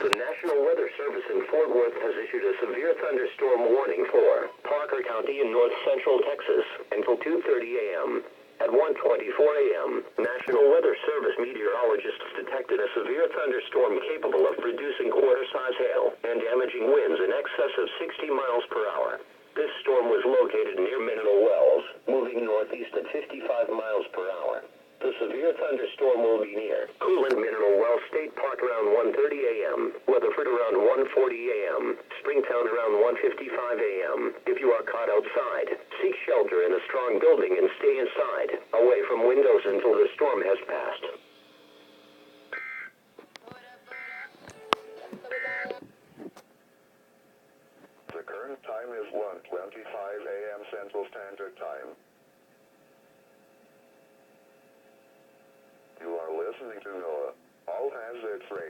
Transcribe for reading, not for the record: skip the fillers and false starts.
The National Weather Service in Fort Worth has issued a severe thunderstorm warning for Parker County in north central Texas until 2:30 a.m. At 1:24 a.m., National Weather Service meteorologists detected a severe thunderstorm capable of producing quarter-size hail and damaging winds in excess of 60 miles per hour. This storm was located near Mineral Wells, moving northeast at 55 miles per hour. The severe thunderstorm will be near Coolant Mineral Wells State Park around 1:30 a.m., Weatherford around 1:40 a.m., Springtown around 1:55 a.m. If you are caught outside, seek shelter in a strong building and stay inside, away from windows until the storm has passed. The current time is 1:25 a.m. Central Standard Time. You are listening to NOAA. All hands at 3.